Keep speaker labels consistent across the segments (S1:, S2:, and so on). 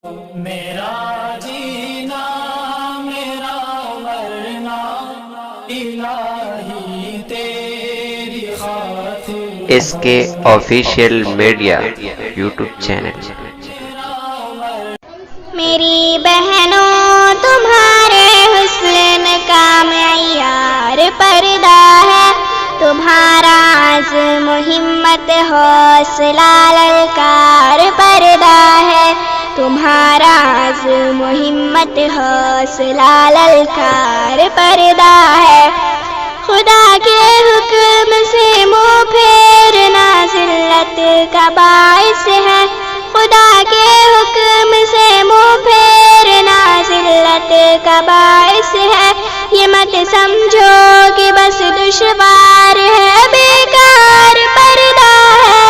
S1: میرا جینا میرا مرنا الہی تیری خاطر
S2: اس کے آفیشیل میڈیا یوٹیوب چینل۔
S3: میری بہنوں تمہارے حسن کا معیار پردہ ہے، تمہارا عزم ہمت حوصلہ للکار پردہ ہے، تمہارا عزم ہمت حوصلہ للکار پردہ ہے۔ خدا کے حکم سے منہ پھیرنا ذلت کا باعث ہے، خدا کے حکم سے منہ پھیرنا ذلت کا باعث ہے، یہ مت سمجھو کہ بس دشوار ہے بیکار پردہ ہے۔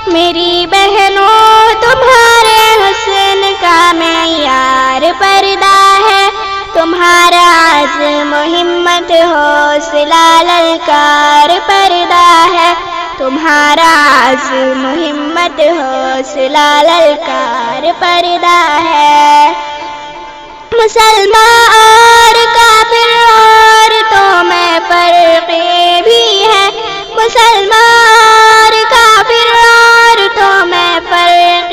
S3: میری بہنوں تمہارے حسن کا معیار پردہ ہے، تمہارا عزم ہمت حوصلہ للکار پردہ ہے، تمہارا عزم ہمت حوصلہ للکار پردہ ہے۔ مسلمان اور کافر عورتوں میں فرق بھی ہے، مسلمان اور کافر عورتوں میں فرق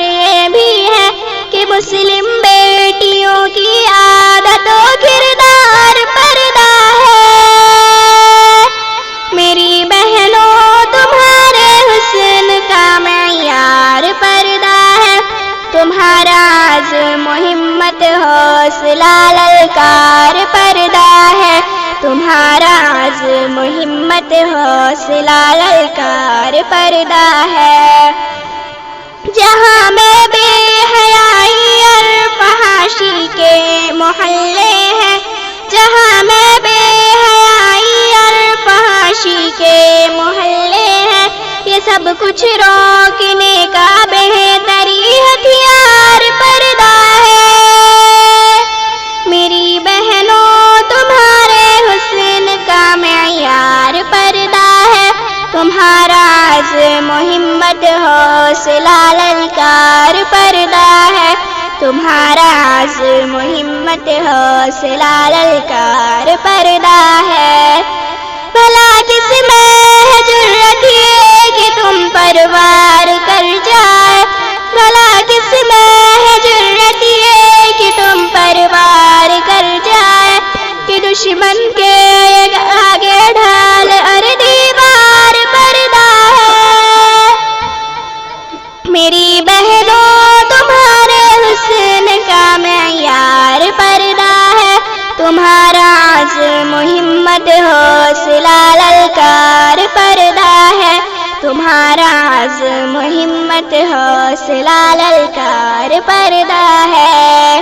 S3: بھی ہے کہ مسلم بیٹیوں کی عادت و کردار پردہ ہے۔ میری بہنوں تمہارے حسن کا معیار پردہ ہے، تمہارا عزم و ہمت حوصلہ للکار پردہ ہے، تمہارا عزم و ہمت حوصلہ للکار پردہ ہے۔ جہاں میں بے حیائی اور فحاشی کے محلے ہیں، جہاں میں بے حیائی اور فحاشی کے محلے ہیں، یہ سب کچھ روکنے کا بہترین ہتھیار پردہ ہے۔ میری بہنوں تمہارے حسن کا معیار پردہ ہے، تمہارا عزم و ہمت حوصلہ للکار پردہ ہے، تمہارا عزم و ہمت حوصلہ للکار پردہ ہے۔ بھلا کس میں ہے جرأت یہ کہ تم پر وار کر جائے، بھلا کس میں ہے جرأت یہ کہ تم پر وار کر جائے، کہ دشمن کے آگے ڈھال اور دیوار پردہ ہے۔ میری بہنوں تمہارے حسن کا معیار پردہ ہے، تمہارا عزم و ہمت حوصلہ للکار پردہ ہے، تمہارا عزم و ہمت حوصلہ للکار پردہ ہے۔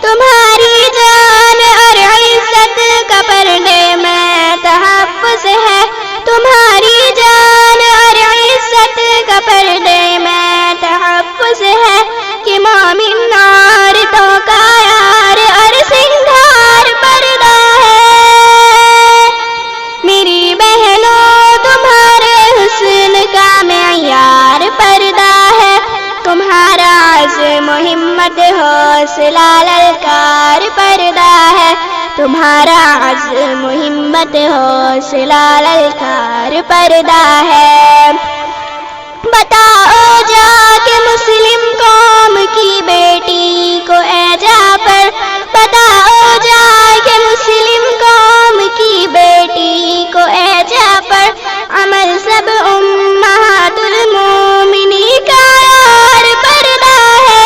S3: تمہاری جان اور عزت کا پردے میں تحفظ ہے، تمہاری جان اور عزت کا پردے میں تحفظ ہے، کہ مومن عورتوں کا یار اور سنگھار پردہ ہے۔ میری بہنوں تمہارے حسن کا معیار پردہ ہے، تمہارا عزم و ہمت حوصلہ للکار پردہ ہے، تمہارا عزم و ہمت حوصلہ للکار پردہ ہے۔ بتاؤ جا کے مسلم قوم کی بیٹی کو اے جعفر، بتاؤ جا کے مسلم قوم کی بیٹی کو اے جعفر، عمل سب امہات المومنین کا یار پردہ ہے۔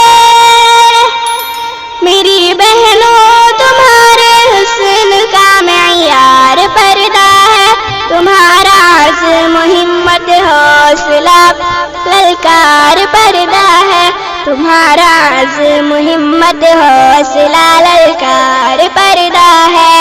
S3: میری بہنوں تمہارے حسن کا معیار پردہ ہے، تمہارا عزم و ہمت حوصلہ للکار پردہ ہے، تمہارا عزم و ہمت حوصلہ للکار پردہ ہے۔